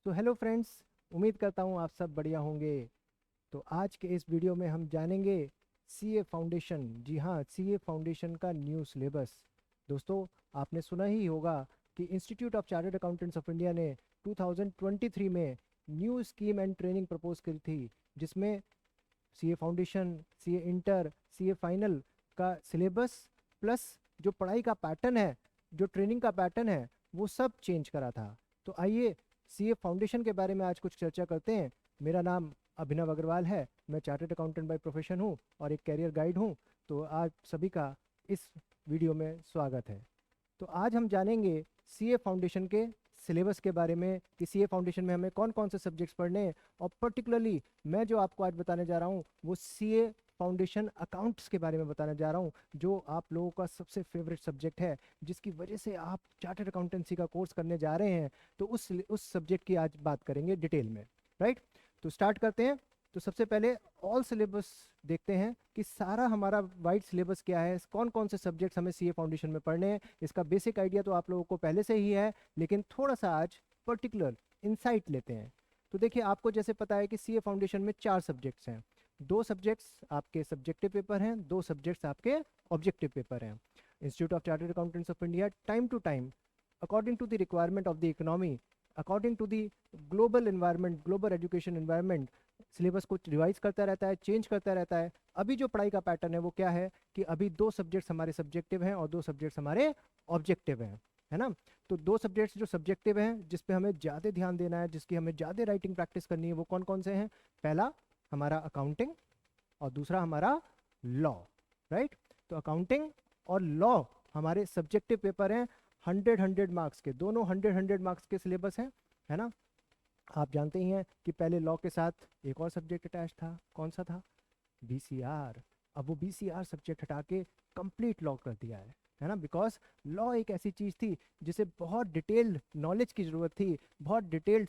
तो hello friends, उम्मीद करता हूँ आप सब बढ़िया होंगे। तो आज के इस वीडियो में हम जानेंगे सीए फाउंडेशन। जी हाँ, सीए फाउंडेशन का न्यू सिलेबस। दोस्तों, आपने सुना ही होगा कि institute of chartered accountants of India ने 2023 में new scheme and training propose करी थी, जिसमें CA foundation, CA inter, CA final का सिलेबस प्लस जो पढ़ाई का पैटर्न है, जो ट्रेनिंग का पैटर्न है, वो सब चेंज करा था। तो आइए सीए फाउंडेशन के बारे में आज कुछ चर्चा करते हैं। मेरा नाम अभिनव अग्रवाल है, मैं चार्टर्ड अकाउंटेंट बाय प्रोफेशन हूँ और एक कैरियर गाइड हूँ। तो आज सभी का इस वीडियो में स्वागत है। तो आज हम जानेंगे सीए फाउंडेशन के सिलेबस के बारे में कि सीए फाउंडेशन में हमें कौन कौन से सब्जेक्ट्स पढ़ने हैं, और पर्टिकुलरली मैं जो आपको आज बताने जा रहा हूँ वो सीए फाउंडेशन अकाउंट्स के बारे में बताने जा रहा हूँ, जो आप लोगों का सबसे फेवरेट सब्जेक्ट है, जिसकी वजह से आप चार्टर्ड अकाउंटेंसी का कोर्स करने जा रहे हैं। तो उस सब्जेक्ट की आज बात करेंगे डिटेल में। राइट, तो स्टार्ट करते हैं। तो सबसे पहले ऑल सिलेबस देखते हैं कि सारा हमारा वाइड सिलेबस क्या है, कौन कौन से सब्जेक्ट्स हमें सीए फाउंडेशन में पढ़ने हैं। इसका बेसिक आइडिया तो आप लोगों को पहले से ही है, लेकिन थोड़ा सा आज पर्टिकुलर इंसाइट लेते हैं। तो देखिए, आपको जैसे पता है कि सीए फाउंडेशन में 4 सब्जेक्ट्स हैं। 2 सब्जेक्ट्स आपके सब्जेक्टिव पेपर हैं, 2 सब्जेक्ट्स आपके ऑब्जेक्टिव पेपर हैं। Institute of chartered accountants of India time to time, according to the requirement of the economy, according to the global environment, global education environment, syllabus को रिवाइज करता रहता है, change करता रहता है। अभी जो पढ़ाई का पैटर्न है वो क्या है कि अभी 2 सब्जेक्ट्स हमारे सब्जेक्टिव हैं और 2 सब्जेक्ट्स हमारे ऑब्जेक्टिव हैं, है ना। तो 2 सब्जेक्ट्स जो सब्जेक्टिव हैं, जिस पे हमें ज़्यादा ध्यान देना है, जिसकी हमें ज़्यादा राइटिंग प्रैक्टिस करनी है, वो कौन कौन से हैं? पहला हमारा अकाउंटिंग और दूसरा हमारा लॉ। राइट, तो अकाउंटिंग और लॉ हमारे सब्जेक्टिव पेपर हैं। 100 मार्क्स के, दोनों 100 मार्क्स के सिलेबस हैं, है ना। आप जानते ही हैं कि पहले लॉ के साथ एक और सब्जेक्ट अटैच था, कौन सा था? बीसीआर। अब वो बीसीआर सब्जेक्ट हटा के कंप्लीट लॉ कर दिया है ना। बिकॉज लॉ एक ऐसी चीज़ थी जिसे बहुत डिटेल्ड नॉलेज की ज़रूरत थी, बहुत डिटेल्ड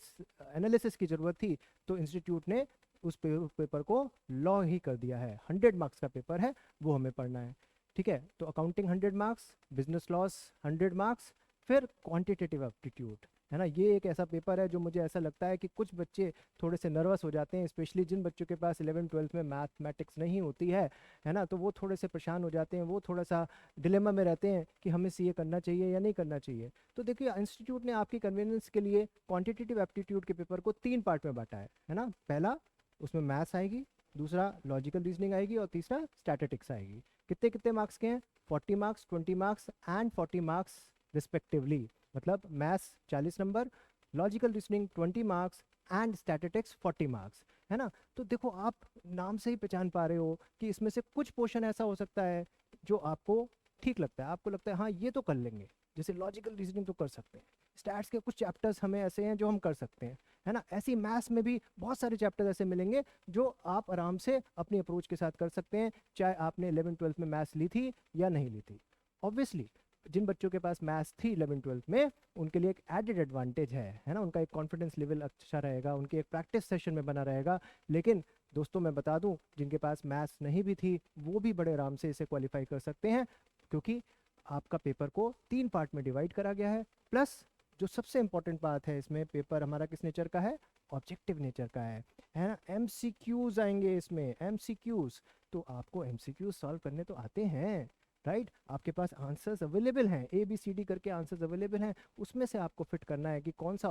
एनालिसिस की ज़रूरत थी। तो इंस्टीट्यूट ने उस पेपर को लॉ ही कर दिया है। 100 मार्क्स का पेपर है, वो हमें पढ़ना है। ठीक है, तो accounting 100 marks, business loss 100 marks, फिर क्वांटिटेटिव एप्टीट्यूड, है ना। ये एक ऐसा पेपर है जो मुझे ऐसा लगता है कि कुछ बच्चे थोड़े से नर्वस हो जाते हैं, स्पेशली जिन बच्चों के पास 11th-12th में मैथमेटिक्स नहीं होती है ना। तो वो थोड़े से परेशान हो जाते हैं, वो थोड़ा सा डिलेमा में रहते हैं कि हमें सीए करना चाहिए या नहीं करना चाहिए। तो देखिए, इंस्टीट्यूट ने आपकी कन्वीनियंस के लिए क्वांटिटेटिव एप्टीट्यूड के पेपर को 3 पार्ट में बांटा है ना। पहला, उसमें मैथ्स आएगी, दूसरा लॉजिकल रीजनिंग आएगी और तीसरा स्टैटिस्टिक्स आएगी। कितने कितने मार्क्स के हैं? 40 marks, 20 marks and 40 marks respectively. मतलब maths 40 number, logical reasoning 20 marks and statistics 40 marks, है ना। तो देखो, आप नाम से ही पहचान पा रहे हो कि इसमें से कुछ पोर्शन ऐसा हो सकता है जो आपको ठीक लगता है, आपको लगता है हाँ ये तो कर लेंगे। जैसे लॉजिकल रीजनिंग तो कर सकते हैं, स्टैट्स के कुछ चैप्टर्स हमें ऐसे हैं जो हम कर सकते हैं, है ना। ऐसी मैथ्स में भी बहुत सारे चैप्टर्स ऐसे मिलेंगे जो आप आराम से अपनी अप्रोच के साथ कर सकते हैं, चाहे आपने 11th-12th में मैथ्स ली थी या नहीं ली थी। ऑब्वियसली जिन बच्चों के पास मैथ्स थी 11th-12th में, उनके लिए एक एडेड एडवांटेज है ना। उनका एक कॉन्फिडेंस लेवल अच्छा रहेगा, उनके एक प्रैक्टिस सेशन में बना रहेगा। लेकिन दोस्तों, मैं बता दूं, जिनके पास मैथ्स नहीं भी थी वो भी बड़े आराम से इसे क्वालिफाई कर सकते हैं, क्योंकि आपका पेपर को 3 पार्ट में डिवाइड करा गया है। प्लस जो सबसे इंपॉर्टेंट बात है, इसमें पेपर हमारा किस नेचर का है? ऑब्जेक्टिव नेचर का है ना। एमसीक्यूज आएंगे इसमें, एमसीक्यूज। तो आपको एमसीक्यूज सॉल्व करने तो आते हैं, राइट। आपके पास आंसर्स अवेलेबल हैं, ए बी सी डी करके आंसर्स अवेलेबल हैं, उसमें से आपको फिट करना है कि कौन सा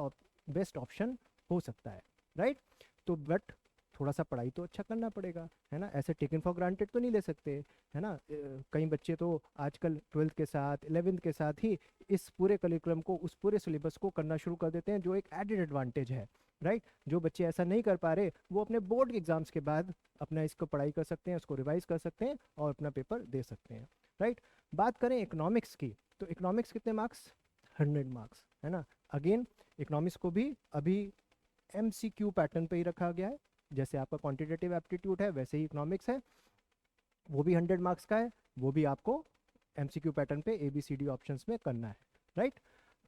बेस्ट ऑप्शन हो सकता है, राइट। तो बट थोड़ा सा पढ़ाई तो अच्छा करना पड़ेगा, है ना। ऐसे टेकन फॉर ग्रांटेड तो नहीं ले सकते, है ना। कई बच्चे तो आजकल 12th के साथ, 11th के साथ ही इस पूरे करिकुलम को, उस पूरे सिलेबस को करना शुरू कर देते हैं, जो एक एडेड एडवांटेज है, राइट। जो बच्चे ऐसा नहीं कर पा रहे, वो अपने बोर्ड एग्जाम्स के बाद अपना इसको पढ़ाई कर सकते हैं, उसको रिवाइज कर सकते हैं और अपना पेपर दे सकते हैं, राइट। बात करें इकोनॉमिक्स की, तो इकोनॉमिक्स कितने मार्क्स? 100 मार्क्स, है ना। अगेन, इकोनॉमिक्स को भी अभी एमसीक्यू पैटर्न पे ही रखा गया है। जैसे आपका क्वांटिटेटिव एप्टीट्यूड है, वैसे ही इकोनॉमिक्स है, वो भी 100 मार्क्स का है। वो भी आपको एमसीक्यू पैटर्न पे A B C D options में करना है, राइट।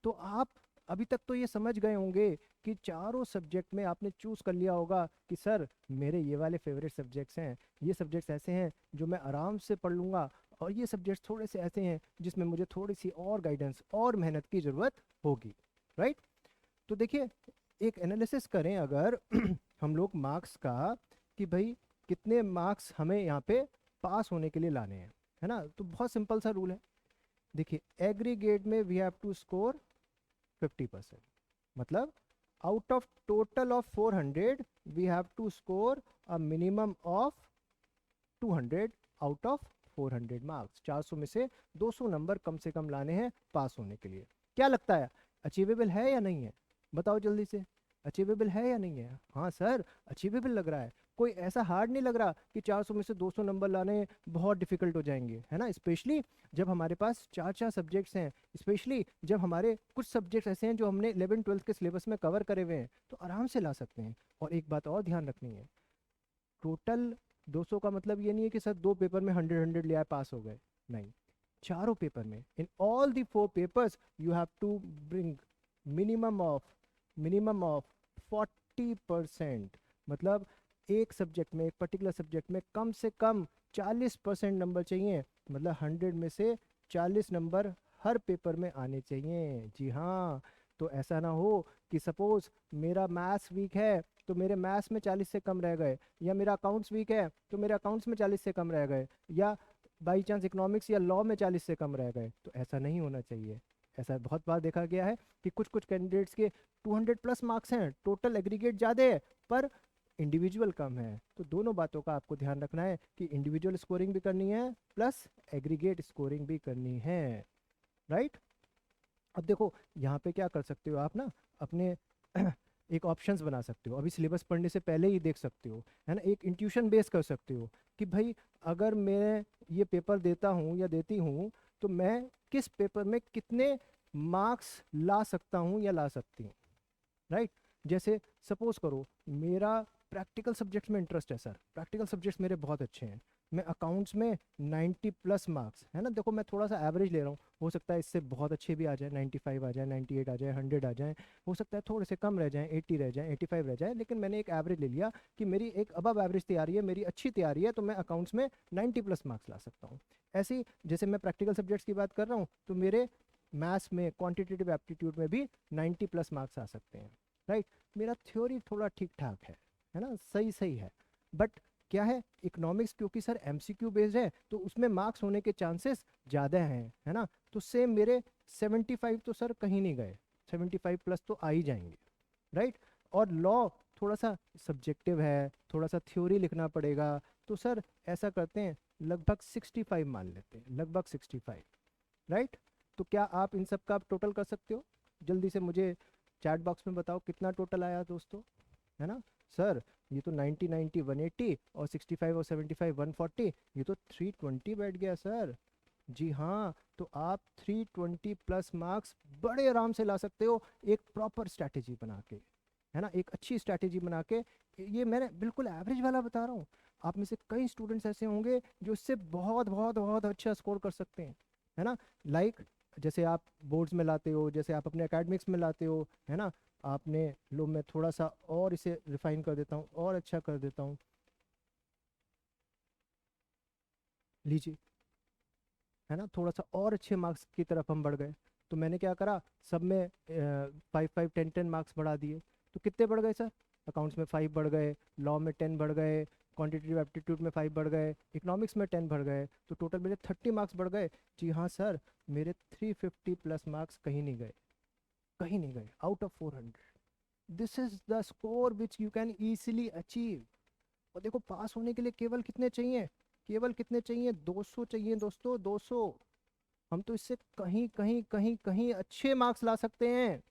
तो आप अभी तक तो ये समझ गए होंगे कि चारों सब्जेक्ट में आपने चूज कर लिया होगा कि सर मेरे ये वाले फेवरेट सब्जेक्ट्स हैं, ये सब्जेक्ट्स ऐसे हैं जो मैं आराम से पढ़ लूँगा, और ये सब्जेक्ट्स थोड़े से ऐसे हैं जिसमें मुझे थोड़ी सी और गाइडेंस और मेहनत की ज़रूरत होगी, राइट। तो देखिए, एक एनालिसिस करें अगर हम लोग मार्क्स का, कि भाई कितने मार्क्स हमें यहाँ पे पास होने के लिए लाने हैं, है ना, तो बहुत सिंपल सा रूल है। देखिए एग्रीगेट में वी हैव टू स्कोर 50%, मतलब out of total of 400 we have to score a minimum of 200 out of 400 marks. 400 में से 200 नंबर कम से कम लाने हैं पास होने के लिए। क्या लगता है, अचीवेबल है या नहीं है? बताओ जल्दी से, अचीवेबल है या नहीं है? हाँ सर, अचीवेबल लग रहा है। कोई ऐसा हार्ड नहीं लग रहा कि 400 में से 200 नंबर लाने बहुत डिफिकल्ट हो जाएंगे, है ना। स्पेशली जब हमारे पास 4 4 सब्जेक्ट्स हैं, स्पेशली जब हमारे कुछ सब्जेक्ट्स ऐसे हैं जो हमने 11 12 के सिलेबस में कवर करे हुए हैं, तो आराम से ला सकते हैं। और एक बात और ध्यान रखनी है, टोटल 200 का मतलब ये नहीं है कि सर 2 पेपर में 100 लिया है पास हो गए, नहीं। चारों पेपर में, in all the 4 papers you have to bring minimum of minimum of 40%। मतलब एक सब्जेक्ट में, एक पर्टिकुलर सब्जेक्ट में कम से कम 40% नंबर चाहिए। मतलब 100 में से 40 नंबर हर पेपर में आने चाहिए। जी हाँ, तो ऐसा ना हो कि सपोज मेरा मैथ्स वीक है तो मेरे मैथ्स में 40 से कम रह गए, या मेरा अकाउंट्स वीक है तो मेरे अकाउंट्स में 40 से कम रह गए, या बाई चांस इकोनॉमिक्स या लॉ में 40 से कम रह गए। तो ऐसा नहीं होना चाहिए। ऐसा बहुत बार देखा गया है कि कुछ कुछ कैंडिडेट्स के 200 प्लस मार्क्स हैं, टोटल एग्रीगेट ज़्यादा है पर इंडिविजुअल कम है। तो दोनों बातों का आपको ध्यान रखना है कि इंडिविजुअल स्कोरिंग भी करनी है प्लस एग्रीगेट स्कोरिंग भी करनी है, राइट। अब देखो यहाँ पे क्या कर सकते हो आप ना, अपने एक ऑप्शंस बना सकते हो, अभी सिलेबस पढ़ने से पहले ही देख सकते हो, है ना। एक इंट्यूशन बेस कर सकते हो कि भाई अगर मैं ये पेपर देता हूँ या देती हूँ तो मैं किस पेपर में कितने मार्क्स ला सकता हूँ या ला सकती हूँ, राइट। जैसे सपोज करो मेरा प्रैक्टिकल सब्जेक्ट्स में इंटरेस्ट है सर, प्रैक्टिकल सब्जेक्ट्स मेरे बहुत अच्छे हैं, मैं अकाउंट्स में 90 प्लस मार्क्स, है ना। देखो मैं थोड़ा सा एवरेज ले रहा हूँ, हो सकता है इससे बहुत अच्छे भी आ जाए, 95 आ जाए, 98 आ जाए, 100 आ जाए, हो सकता है थोड़े से कम रह जाए, 80 रह जाए, 85 रह जाए, लेकिन मैंने एक एवरेज ले लिया कि मेरी एक अबव एवरेज तैयारी है, मेरी अच्छी तैयारी है, तो मैं अकाउंट्स में 90 प्लस मार्क्स ला सकता हूँ। ऐसे ही जैसे मैं प्रैक्टिकल सब्जेक्ट्स की बात कर रहा हूँ तो मेरे मैथ्स में क्वान्टिटेटिव एप्टीट्यूड में भी 90 प्लस मार्क्स आ सकते हैं, राइट। मेरा थ्योरी थोड़ा ठीक ठाक है ना, सही सही है। बट क्या है, इकोनॉमिक्स क्योंकि सर एमसीक्यू बेस्ड है तो उसमें मार्क्स होने के चांसेस ज़्यादा हैं, है ना। तो सेम मेरे 75 तो सर कहीं नहीं गए, 75 प्लस तो आ ही जाएंगे, राइट। और लॉ थोड़ा सा सब्जेक्टिव है, थोड़ा सा थ्योरी लिखना पड़ेगा, तो सर ऐसा करते हैं लगभग 65 मान लेते हैं, लगभग 65, राइट। तो क्या आप इन सब का टोटल कर सकते हो? जल्दी से मुझे चैट बॉक्स में बताओ कितना टोटल आया दोस्तों, है ना। सर ये तो 90 90 180 और 65 और 75 140, ये तो 320 बैठ गया सर। जी हाँ, तो आप 320 प्लस मार्क्स बड़े आराम से ला सकते हो एक प्रॉपर स्ट्रैटेजी बना के, है ना, एक अच्छी स्ट्रैटेजी बना के। ये मैंने बिल्कुल एवरेज वाला बता रहा हूँ, आप में से कई स्टूडेंट्स ऐसे होंगे जो इससे बहुत बहुत बहुत अच्छा स्कोर कर सकते हैं, है ना। लाइक जैसे आप बोर्ड्स में लाते हो, जैसे आप अपने एकेडमिक्स में लाते हो, है ना। आपने लो मैं थोड़ा सा और इसे रिफाइन कर देता हूँ और अच्छा कर देता हूँ, लीजिए, है ना, थोड़ा सा और अच्छे मार्क्स की तरफ हम बढ़ गए। तो मैंने क्या करा, सब में 5 5 10 10 मार्क्स बढ़ा दिए। तो कितने बढ़ गए सर? अकाउंट्स में 5 बढ़ गए, लॉ में 10 बढ़ गए, क्वांटिटेटिव एप्टीट्यूड में 5 बढ़ गए, इकोनॉमिक्स में 10 बढ़ गए, तो टोटल मेरे 30 मार्क्स बढ़ गए। जी हाँ सर, मेरे 350 प्लस मार्क्स कहीं नहीं गए, कहीं नहीं गए, out of 400। This is the score which you can easily achieve. और देखो पास होने के लिए केवल कितने चाहिए, केवल कितने चाहिए, 200 चाहिए दोस्तों, 200। हम तो इससे कहीं कहीं कहीं कहीं अच्छे मार्क्स ला सकते हैं,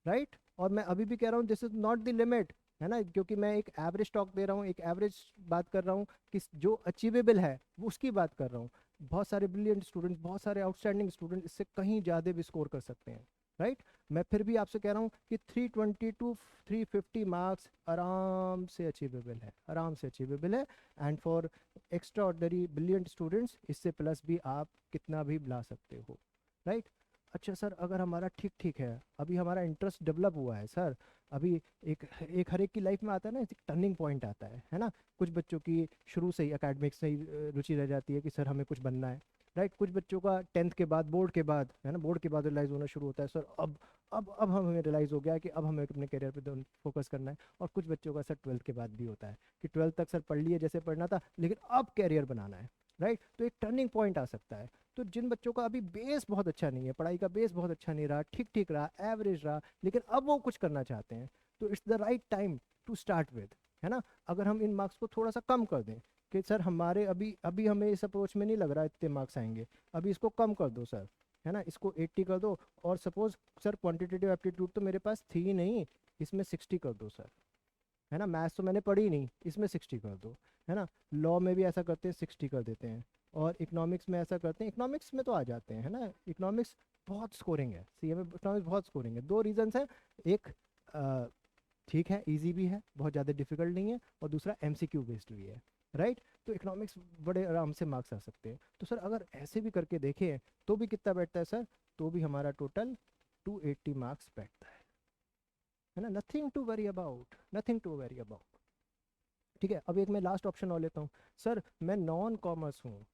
राइट। और मैं अभी भी कह रहा हूँ this is not the limit, है ना, क्योंकि मैं एक एवरेज टॉक दे रहा हूँ, एक एवरेज बात कर रहा हूँ कि जो अचीवेबल है वो उसकी बात कर रहा हूँ। बहुत सारे ब्रिलियंट स्टूडेंट्स, बहुत सारे आउटस्टैंडिंग स्टूडेंट इससे कहीं ज़्यादा भी स्कोर कर सकते हैं, राइट। मैं फिर भी आपसे कह रहा हूँ कि 320 टू 350 मार्क्स आराम से अचीवेबल है, आराम से अचीवेबल है। And for extra ordinary brilliant students इससे प्लस भी आप कितना भी ला सकते हो, राइट। अच्छा सर, अगर हमारा ठीक ठीक है, अभी हमारा इंटरेस्ट डेवलप हुआ है सर, अभी एक एक हर एक की लाइफ में आता है ना, एक टर्निंग पॉइंट आता है ना। कुछ बच्चों की शुरू से ही एकेडमिक्स में ही रुचि रह जाती है कि सर हमें कुछ बनना है, राइट। कुछ बच्चों का 10th के बाद, बोर्ड के बाद, है ना, बोर्ड के बाद रियलाइज होना शुरू होता है सर अब अब हमें रियलाइज़ हो गया है कि अब हमें अपने करियर पे फोकस करना है। और कुछ बच्चों का सर 12th के बाद भी होता है कि 12th तक सर पढ़ लिए जैसे पढ़ना था, लेकिन अब कैरियर बनाना है, राइट। तो एक टर्निंग पॉइंट आ सकता है। तो जिन बच्चों का अभी बेस बहुत अच्छा नहीं है, पढ़ाई का बेस बहुत अच्छा नहीं रहा, ठीक ठीक रहा, एवरेज रहा, लेकिन अब वो कुछ करना चाहते हैं, तो it's the right time to start with, है ना। अगर हम इन मार्क्स को थोड़ा सा कम कर दें कि सर हमारे अभी अभी हमें इस अप्रोच में नहीं लग रहा इतने मार्क्स आएंगे, अभी इसको कम कर दो सर, है ना, इसको 80 कर दो। और सपोज सर क्वांटिटेटिव एप्टीट्यूड तो मेरे पास थी ही नहीं, इसमें 60 कर दो सर, है ना, मैथ्स तो मैंने पढ़ी ही नहीं, इसमें 60 कर दो, है ना। लॉ में भी ऐसा करते हैं, 60 कर देते हैं। और इकोनॉमिक्स में ऐसा करते हैं, इकोनॉमिक्स में तो आ जाते हैं, है ना। इकोनॉमिक्स बहुत स्कोरिंग है, सीए में इकोनॉमिक्स बहुत स्कोरिंग है। दो रीजंस हैं, एक ठीक है इजी भी है, बहुत ज़्यादा डिफिकल्ट नहीं है, और दूसरा एमसीक्यू बेस्ड भी है, राइट। तो इकोनॉमिक्स बड़े आराम से मार्क्स आ सकते हैं। तो सर अगर ऐसे भी करके देखें तो भी कितना बैठता है सर, तो भी हमारा टोटल 280 मार्क्स बैठता है ना। Nothing to worry about, nothing to worry about. ठीक है, अब एक मैं लास्ट ऑप्शन और लेता हूँ। सर मैं नॉन कॉमर्स हूँ,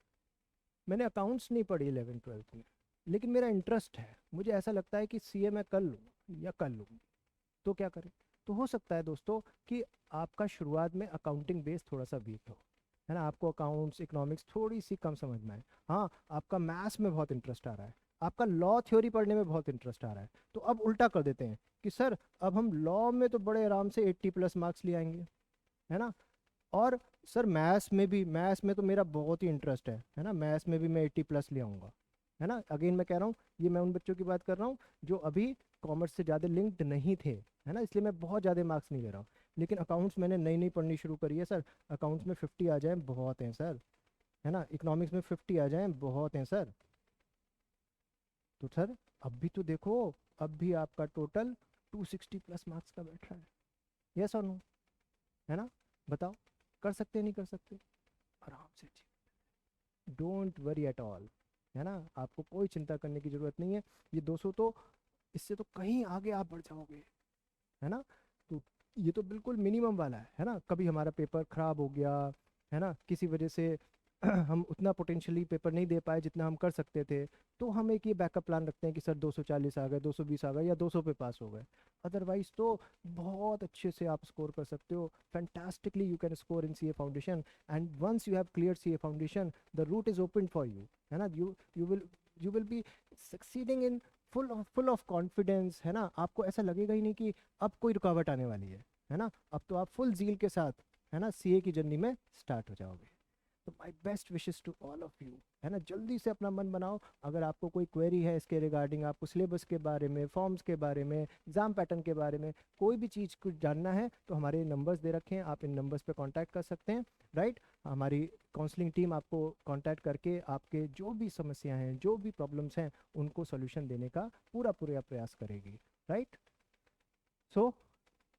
मैंने अकाउंट्स नहीं पढ़ी 11th 12th में, लेकिन मेरा इंटरेस्ट है, मुझे ऐसा लगता है कि सीए मैं कर लूँ या कर लूँगी, तो क्या करें। तो हो सकता है दोस्तों कि आपका शुरुआत में अकाउंटिंग बेस थोड़ा सा वीक हो, है ना, आपको अकाउंट्स इकोनॉमिक्स थोड़ी सी कम समझ में आए। हाँ, आपका मैथ्स में बहुत इंटरेस्ट आ रहा है, आपका लॉ थ्योरी पढ़ने में बहुत इंटरेस्ट आ रहा है, तो अब उल्टा कर देते हैं कि सर अब हम लॉ में तो बड़े आराम से 80+ मार्क्स ले आएंगे, है ना। और सर मैथ्स में भी, मैथ्स में तो मेरा बहुत ही इंटरेस्ट है ना, मैथ्स में भी मैं 80+ ले आऊँगा, है ना। अगेन मैं कह रहा हूँ, ये मैं उन बच्चों की बात कर रहा हूँ जो अभी कॉमर्स से ज़्यादा लिंक्ड नहीं थे, है ना, इसलिए मैं बहुत ज़्यादा मार्क्स नहीं ले रहा हूँ। लेकिन अकाउंट्स मैंने नई नई पढ़नी शुरू करी है सर, अकाउंट्स में 50 आ जाए बहुत हैं सर, है ना, इकोनॉमिक्स में 50 आ जाए बहुत हैं सर। तो सर अब भी तो देखो, अब भी आपका टोटल 260+ मार्क्स का बैठ रहा है, यस और नो, है ना। बताओ, कर सकते नहीं कर सकते, आराम से जी, डोंट वरी एट ऑल, है ना, आपको कोई चिंता करने की ज़रूरत नहीं है। ये 200 तो, इससे तो कहीं आगे आप बढ़ जाओगे, है ना। तो ये तो बिल्कुल मिनिमम वाला है ना। कभी हमारा पेपर ख़राब हो गया, है ना, किसी वजह से हम उतना पोटेंशियली पेपर नहीं दे पाए जितना हम कर सकते थे, तो हम एक ये बैकअप प्लान रखते हैं कि सर 240 आ गए, 220 आ गए, या 200 पे पास हो गए। अदरवाइज तो बहुत अच्छे से आप स्कोर कर सकते हो, fantastically you can score in CA foundation. And once you have clear CA foundation, the route is open for you, है ना। You will be succeeding in full of confidence, है ना। आपको ऐसा लगेगा ही नहीं कि अब कोई रुकावट आने वाली है ना। अब तो आप फुल जील के साथ, है ना, सीए की जर्नी में स्टार्ट हो जाओगे। तो my best wishes to all of you, है ना, जल्दी से अपना मन बनाओ। अगर आपको कोई क्वेरी है इसके रिगार्डिंग, आपको सिलेबस के बारे में, फॉर्म्स के बारे में, एग्जाम पैटर्न के बारे में, कोई भी चीज़ कुछ जानना है, तो हमारे नंबर्स दे रखे हैं, आप इन नंबर्स पे कांटेक्ट कर सकते हैं, राइट। हमारी काउंसलिंग टीम आपको कांटेक्ट करके आपके जो भी समस्याएं हैं, जो भी प्रॉब्लम्स हैं, उनको सोल्यूशन देने का पूरा पूरा प्रयास करेगी, right. So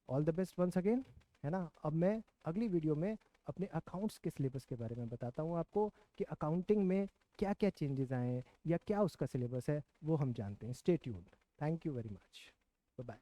all the best once again, है ना। अब मैं अगली वीडियो में अपने अकाउंट्स के सिलेबस के बारे में बताता हूँ आपको कि अकाउंटिंग में क्या क्या चेंजेस आए हैं या क्या उसका सिलेबस है, वो हम जानते हैं। Stay tuned, thank you very much, bye bye.